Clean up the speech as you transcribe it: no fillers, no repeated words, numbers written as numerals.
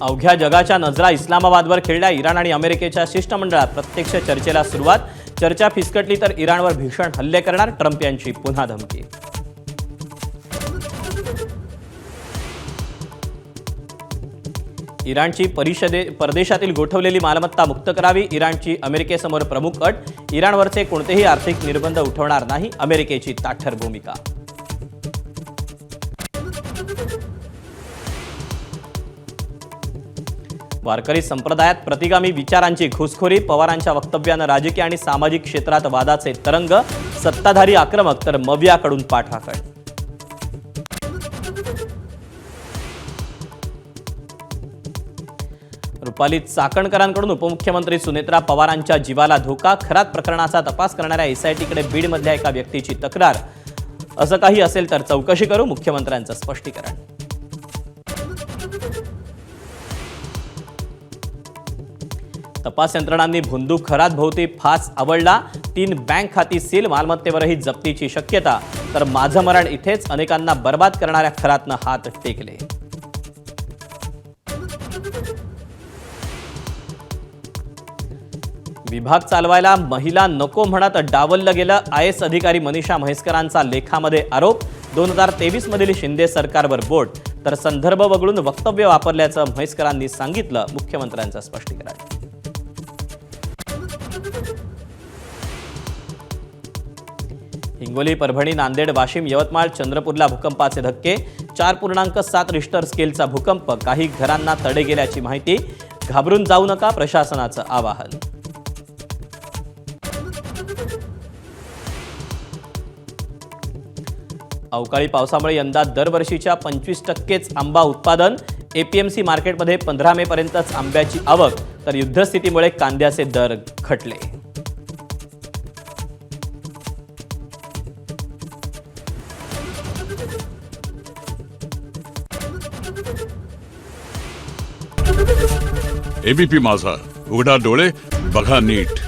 अवघ्या जगाच्या नजरा इस्लामाबादवर खिळल्या. इराण आणि अमेरिकेच्या शिष्टमंडळात प्रत्यक्ष चर्चेला सुरुवात. चर्चा फिसकटली तर इराणवर भीषण हल्ले करणार, ट्रम्प यांची पुन्हा धमकी. इराणची परदेशातील गोठवलेली मालमत्ता मुक्त करावी, इराणची अमेरिकेसमोर प्रमुख अट. इराणवरचे कोणतेही आर्थिक निर्बंध उठवणार नाही, अमेरिकेची ताठर भूमिका. वारकरी संप्रदायात प्रतिगामी विचारांची घुसखोरी. पवारांच्या वक्तव्यानं राजकीय आणि सामाजिक क्षेत्रात वादाचे तरंग. सत्ताधारी आक्रमक तर मवियाकडून पाठराखण. रुपाली चाकणकरांकडून उपमुख्यमंत्री सुनेत्रा पवारांच्या जीवाला धोका. खरात प्रकरणाचा तपास करणाऱ्या एसआयटीकडे बीडमधल्या एका व्यक्तीची तक्रार. असं काही असेल तर चौकशी करू, मुख्यमंत्र्यांचं स्पष्टीकरण. तपास यंत्रणांनी भुंदू खरात भोवती फास आवळला. 3 बँक खाती सील. मालमत्तेवरही जप्तीची शक्यता. तर माझं मरण इथेच, अनेकांना बर्बाद करणाऱ्या खरातनं हात टेकले. विभाग चालवायला महिला नको म्हणत डावललं गेलं. आयएस अधिकारी मनीषा म्हैसकरांचा लेखामध्ये आरोप. 2023 मधील शिंदे सरकारवर बोट. तर संदर्भ वगळून वक्तव्य वापरल्याचं म्हैसकरांनी सांगितलं, मुख्यमंत्र्यांचं स्पष्टीकरण. हिंगोली, परभणी, नांदेड, वाशिम, यवतमाळ, चंद्रपूरला भूकंपाचे धक्के. 4.7 रिश्टर स्केलचा भूकंप. काही घरांना तडे गेल्याची माहिती. घाबरून जाऊ नका, प्रशासनाचं आवाहन. अवकाळी पावसामुळे यंदा दरवर्षीच्या 25%च आंबा उत्पादन. एपीएमसी मार्केटमध्ये 15 मे पर्यंतच आंब्याची आवक. तर युद्धस्थितीमुळे कांद्याचे दर घटले. एबीपी माझा, उघडा डोळे बघा नीट.